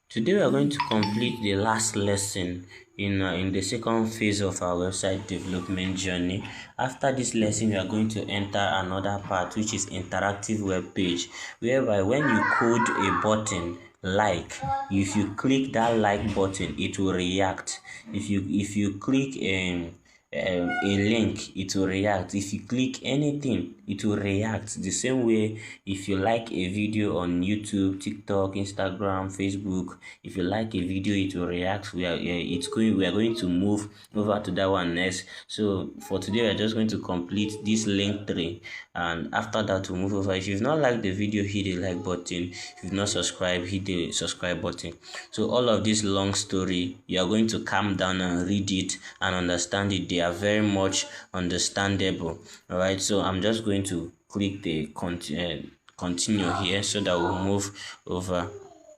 Today we are going to complete the last lesson in the second phase of our website development journey. After this lesson, we are going to enter another part, which is interactive web page, whereby when you code a button like, if you click that like button, it will react. If you click a link, it will react. If you click anything, it will react. The same way, if you like a video on YouTube, TikTok, Instagram, Facebook, if you like a video, it will react. We are going to move over to that one next. So for today, we are just going to complete this Linktree, and after that, we'll move over. If you've not liked the video, hit the like button. If you've not subscribed, hit the subscribe button. So all of this long story, you are going to calm down and read it and understand it. They are very much understandable. All right. So I'm just going to click the continue here so that we'll move over.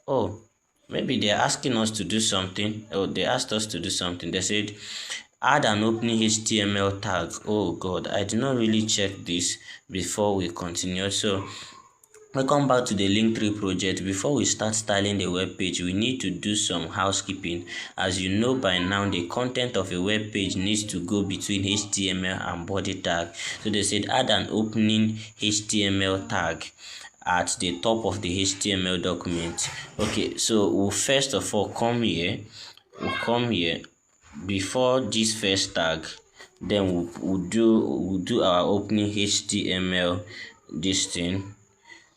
Oh, maybe they're asking us to do something. Oh, they asked us to do something. They said add an opening HTML tag. Oh God, I did not really check this before we continue. So welcome back to the Linktree project. Before we start styling the web page, we need to do some housekeeping. As you know by now, the content of a web page needs to go between HTML and body tag. So they said add an opening HTML tag at the top of the HTML document. Okay, so we'll first of all come here. Before this first tag. Then we'll do our opening HTML this thing.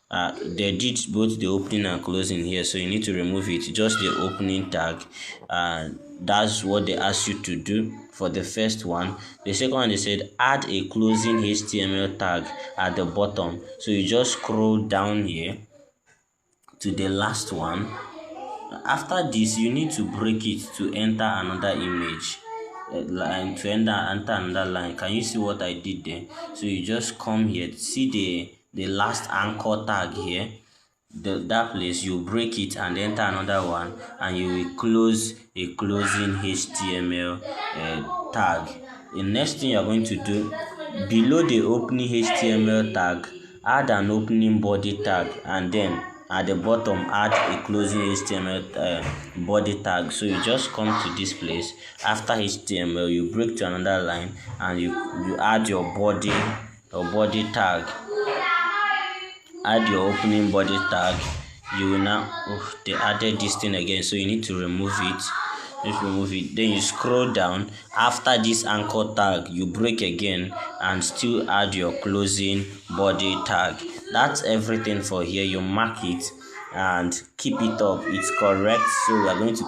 They did both the opening and closing here, so you need to remove it. Just the opening tag. That's what they asked you to do for the first one. The second one, they said add a closing HTML tag at the bottom. So you just scroll down here to the last one. After this, you need to break it to enter another image. Line to enter another line. Can you see what I did there? So you just come here, see the last anchor tag here, that place, you break it and enter another one, and you will close a closing HTML tag. The next thing you are going to do, below the opening HTML tag, add an opening body tag, and then at the bottom add a closing HTML body tag. So you just come to this place. After HTML, you break to another line and you add your body tag. Add your opening body tag. You will now they added this thing again, so you need to remove it. Just remove it. Then you scroll down. After this anchor tag, you break again and still add your closing body tag. That's everything for here. You mark it and keep it up. It's correct. So we are going to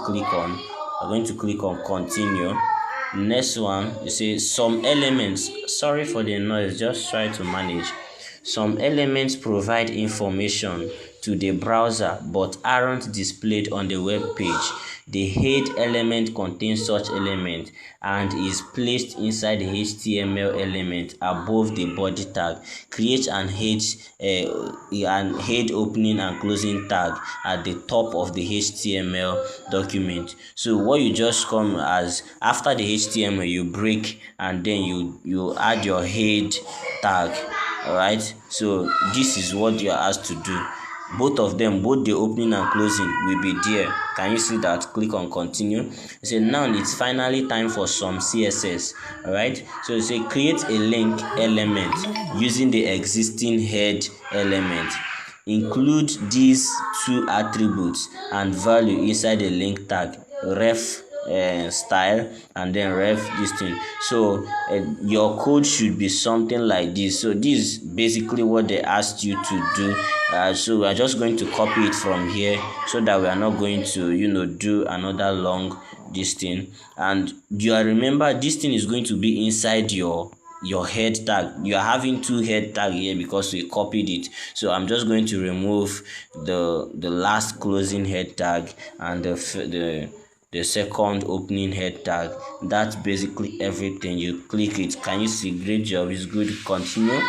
click on continue. Next one, you say some elements. Sorry for the noise, just try to manage. Some elements provide information to the browser but aren't displayed on the web page. The head element contains such element and is placed inside the HTML element above the body tag. Create an head opening and closing tag at the top of the HTML document. So what you just come as after the HTML, you break and then you add your head tag. Alright, so this is what you are asked to do. Both of them, both the opening and closing, will be there. Can you see that? Click on continue. So now it's finally time for some CSS. Alright, so you say create a link element using the existing head element. Include these two attributes and value inside the link tag, ref style and then ref this thing. So your code should be something like this. So this is basically what they asked you to do. So we are just going to copy it from here so that we are not going to do another long this thing. And you remember this thing is going to be inside your head tag. You are having two head tag here because we copied it. So I'm just going to remove the last closing head tag and the second opening head tag. That's basically everything. You click it. Can you see? Great job. It's good. Continue.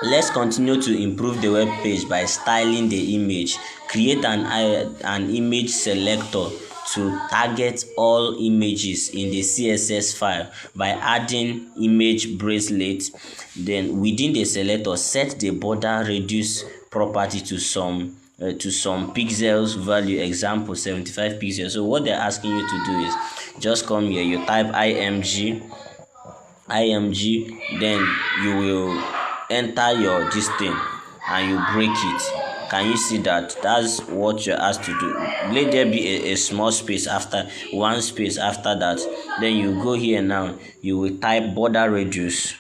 Let's continue to improve the web page by styling the image. Create an image selector to target all images in the CSS file by adding image bracelet. Then within the selector, set the border radius property to some to some pixels value, example 75 pixels. So what they're asking you to do is just come here, you type img, then you will enter your this thing and you break it. Can you see that? That's what you're asked to do. Let there be a small space after, one space after that. Then you go here now, you will type border radius,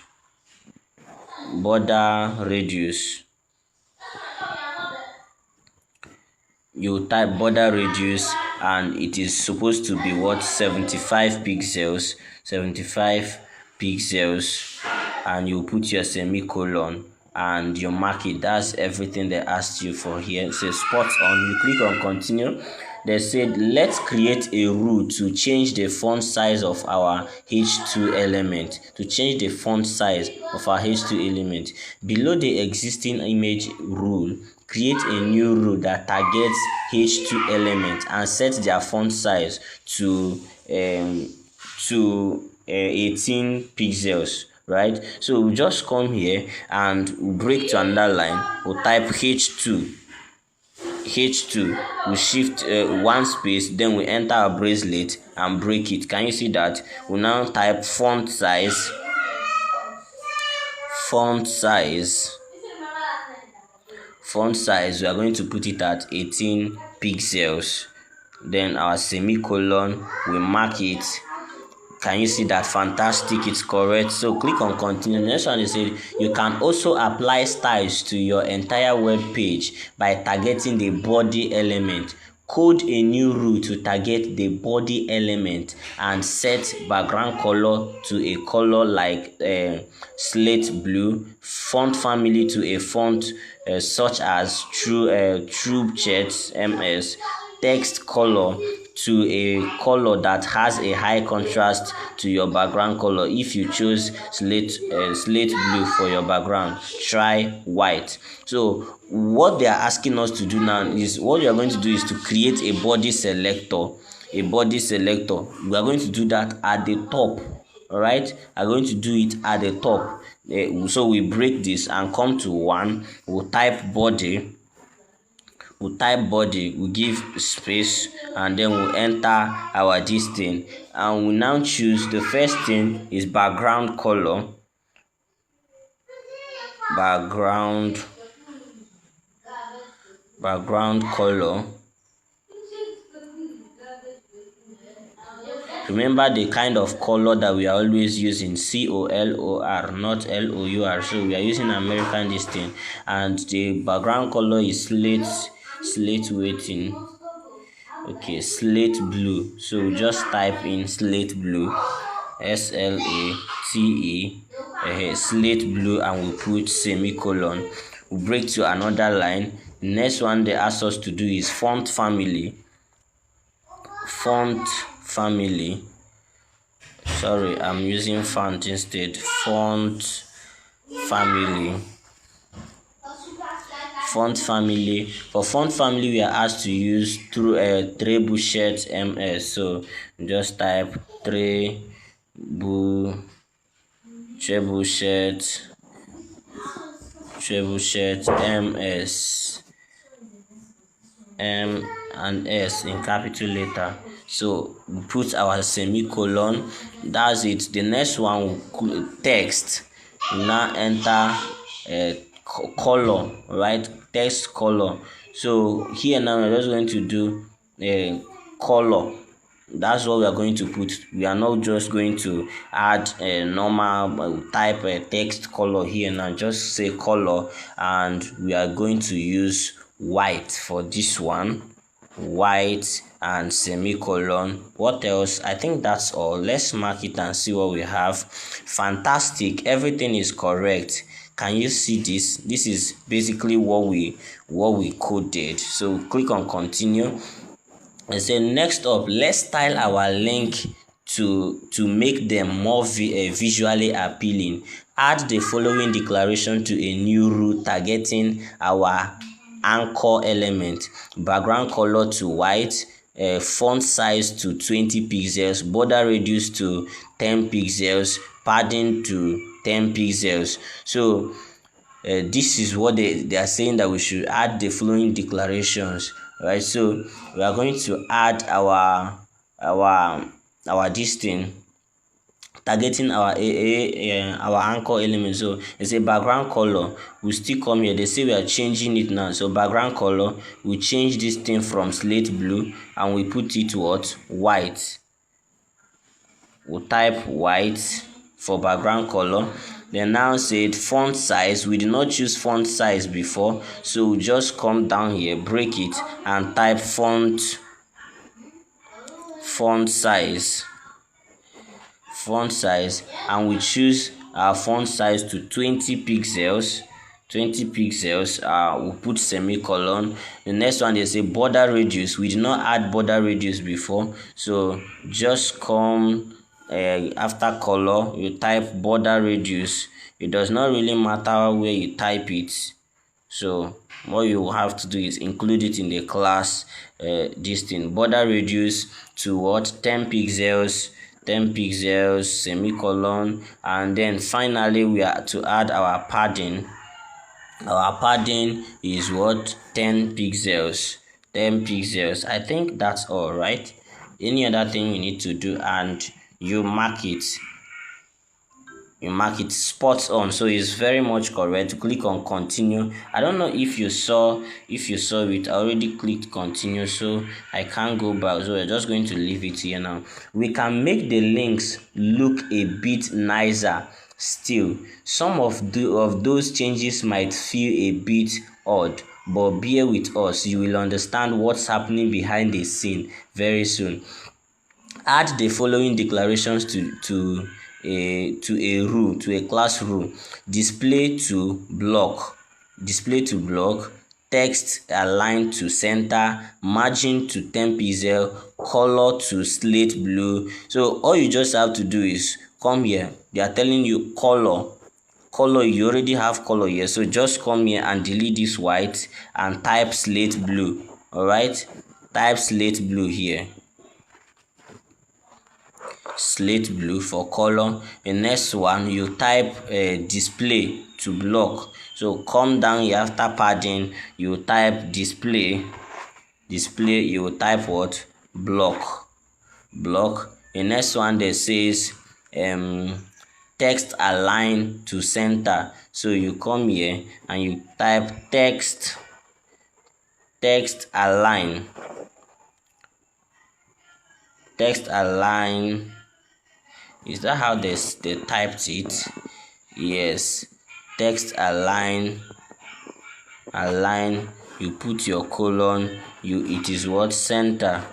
you type border radius, and it is supposed to be what, 75 pixels, 75 pixels, and you put your semicolon and you mark it. That's everything they asked you for here. It says spot on. You click on continue. They said let's create a rule to change the font size of our h2 element, below the existing image rule. Create a new rule that targets h2 element and set their font size to 18 pixels, right? So we just come here and we'll break to another line. We'll type h2, we shift one space, then we enter our bracelet and break it. Can you see that? We now type font size, we are going to put it at 18 pixels. Then our semicolon, we mark it. Can you see that? Fantastic, it's correct. So click on continue. Next one is said you can also apply styles to your entire web page by targeting the body element. Code a new rule to target the body element and set background color to a color like slate blue, font family to a font such as True Chat MS, text color to a color that has a high contrast to your background color. If you choose slate blue for your background, try white. So what they are asking us to do now is, what you are going to do is to create a body selector. We are going to do that at the top. All right, we are going to do it at the top. So we break this and come to one. We'll type body, we give space, and then we'll enter our this thing, and we now choose the first thing is background color. Remember the kind of color that we are always using, COLOR, not LOUR. So we are using American this thing, and the background color is slate blue. So just type in slate blue, SLATE, slate blue, and we put semicolon. We break to another line. Next one they ask us to do is font family. Sorry, I'm using font instead. Font family. For font family, we are asked to use through a Trebuchet MS. So just type Trebuchet MS, M and S in capital letter. So we put our semicolon. That's it. The next one, text. We now enter color, right? Text color. So here now we're just going to do a color. That's what we are going to put. We are not just going to add a normal type text color here now. Just say color, and we are going to use white for this one. White and semicolon. What else? I think that's all. Let's mark it and see what we have. Fantastic, everything is correct. Can you see this? This is basically what we coded. So click on continue and say next up, let's style our link to make them more visually appealing. Add the following declaration to a new rule targeting our anchor element: background color to white, font size to 20 pixels, border radius to 10 pixels, padding to 10 pixels. So this is what they are saying, that we should add the following declarations, right? So we are going to add our this thing, targeting our anchor element. So it's a background color. We still come here, they say we are changing it now. So background color, we change this thing from slate blue and we put it what, white. We'll type white for background color. Then now said font size, we did not choose font size before, so we just come down here, break it, and type font size, and we choose our font size to 20 pixels. We'll put semicolon. The next one, they say border radius, we did not add border radius before, so just come after color, you type border radius. It does not really matter where you type it, so what you have to do is include it in the class. This thing, border radius to what, 10 pixels, semicolon. And then finally we are to add our padding. Our padding is what, 10 pixels. I think that's all, right? Any other thing we need to do, and you mark it spot on, so it's very much correct. Click on continue. I don't know if you saw it. I already clicked continue, so I can't go back, so we're just going to leave it here now. We can make the links look a bit nicer still. Some of those changes might feel a bit odd, but bear with us, you will understand what's happening behind the scene very soon. Add the following declarations to a class rule. Display to block, text align to center, margin to 10 pixel, color to slate blue. So all you just have to do is come here. They are telling you color, you already have color here, so just come here and delete this white and type slate blue. All right, type slate blue here, slate blue for color. The next one, you type display to block. So come down here, after padding you type display, you type what, block. The next one, that says text align to center. So you come here and you type text align. Is that how they typed it? Yes, text align. You put your colon, it is what, center.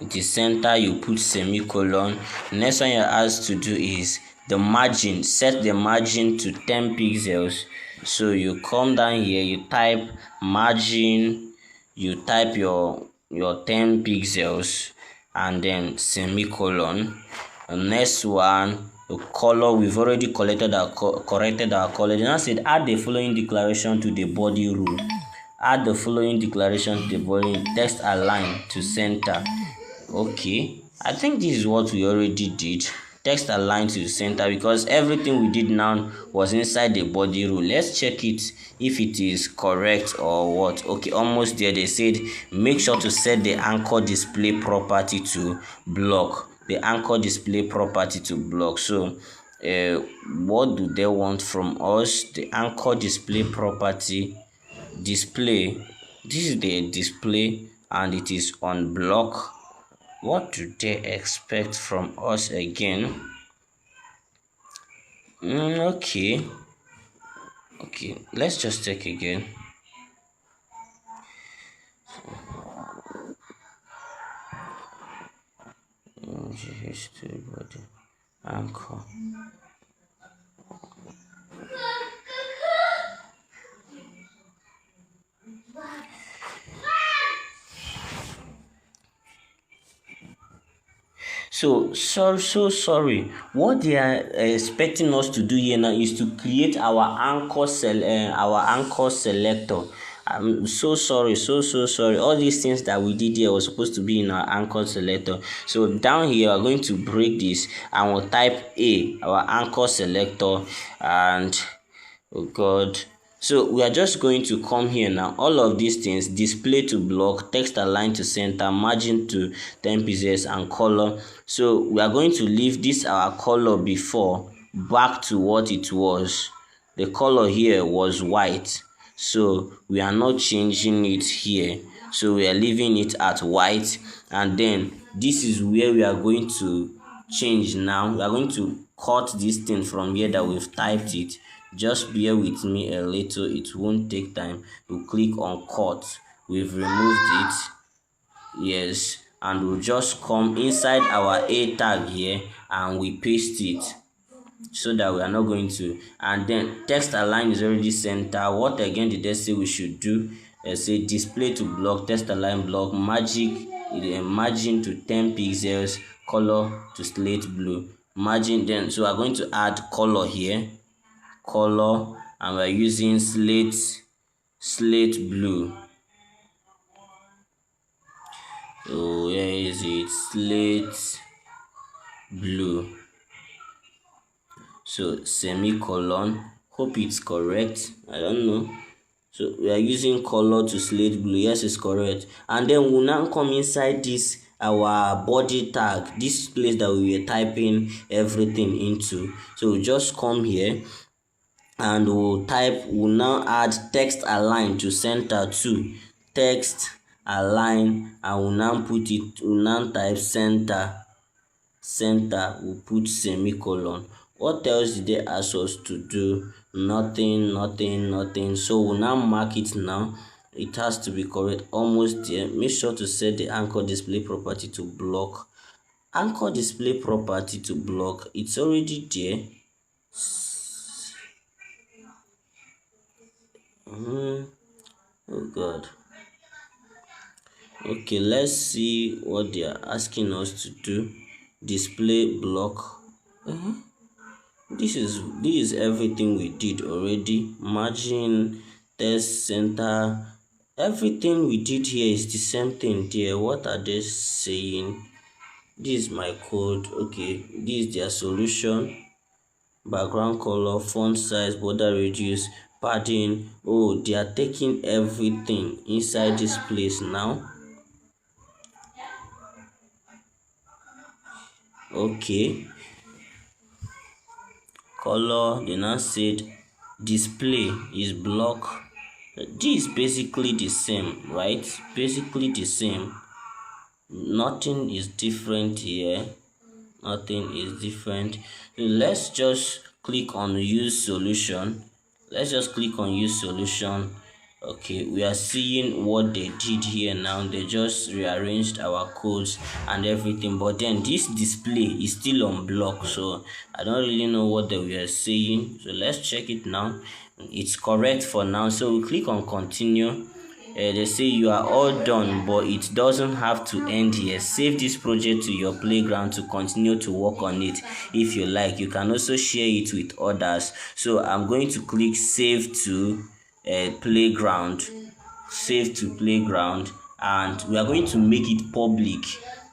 It is center, you put semicolon. Next one you're asked to do is the margin. Set the margin to 10 pixels. So you come down here, you type margin, you type your 10 pixels and then semicolon. The next one, the color, we've already corrected our color. Then I said add the following declaration to the body rule. Add the following declaration to the body, text align to center. Okay, I think this is what we already did. Text align to the center, because everything we did now was inside the body rule. Let's check it if it is correct or what. Okay, almost there. They said make sure to set the anchor display property to block. So what do they want from us? The anchor display property, display. This is the display and it is on block. What do they expect from us again? Okay, let's just check again. Anchor. So sorry. What they are expecting us to do here now is to create our anchor selector. I'm so sorry, so sorry. All these things that we did here was supposed to be in our anchor selector. So down here we're going to break this and we'll type A, our anchor selector, and oh god. So we are just going to come here now. All of these things: display to block, text align to center, margin to 10 pixels, and color. So we are going to leave this our color before back to what it was. The color here was white, so we are not changing it here. So we are leaving it at white, and then this is where we are going to change now. We are going to cut this thing from here that we've typed it. Just bear with me a little, it won't take time. We'll click on cut. We've removed it. Yes, and we'll just come inside our A tag here and we paste it, so that we are not going to. And then text align is already center. What again did they say we should do? They say display to block, text align block, margin to 10 pixels, color to slate blue, margin. Then so we are going to add color here, color, and we're using slate blue. So where is it? Slate blue. So semicolon, hope it's correct, I don't know. So we are using color to slate blue. Yes, it's correct. And then we'll now come inside this our body tag, this place that we were typing everything into. So we'll just come here and we'll now add text align to center too. Text align, and we'll now type center, we'll put semicolon. What else did they ask us to do? Nothing. So we'll now mark it now. It has to be correct, almost there. Make sure to set the anchor display property to block. Anchor display property to block, it's already there. Oh god. Okay, let's see what they are asking us to do. Display block. This is everything we did already. Margin, text center, everything we did here is the same thing there. What are they saying? This is my code. Okay, this is their solution. Background color, font size, border radius, padding. Oh, they are taking everything inside this place now. Okay, color, they now said display is block. This is basically the same, right? Basically the same. Nothing is different here. Nothing is different. So let's just click on use solution. Okay, we are seeing what they did here now. They just rearranged our codes and everything, but then this display is still on block, so I don't really know what they were saying. So let's check it now. It's correct for now, so we click on continue. They say you are all done, but it doesn't have to end here. Save this project to your playground to continue to work on it if you like. You can also share it with others. So I'm going to click save to playground, and we are going to make it public.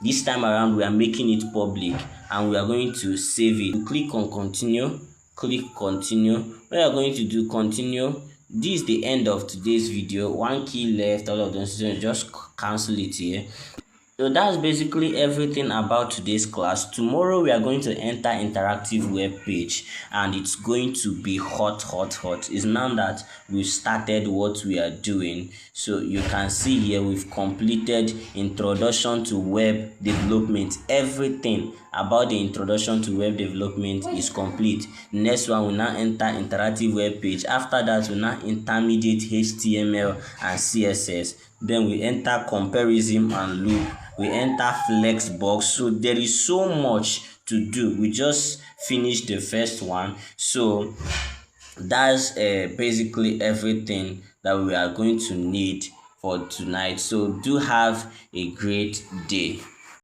This time around we are making it public and we are going to save it. Click on continue. When you are going to do continue, this is the end of today's video. One key left, all of them, so just cancel it here. So that's basically everything about today's class. Tomorrow we are going to enter interactive web page and it's going to be hot. It's now that we've started what we are doing. So you can see here we've completed introduction to web development. Everything about the introduction to web development is complete. Next one, we now enter interactive web page. After that, we now intermediate HTML and CSS. Then we enter comparison and loop. We enter Flexbox. So there is so much to do. We just finished the first one. So that's basically everything that we are going to need for tonight. So do have a great day.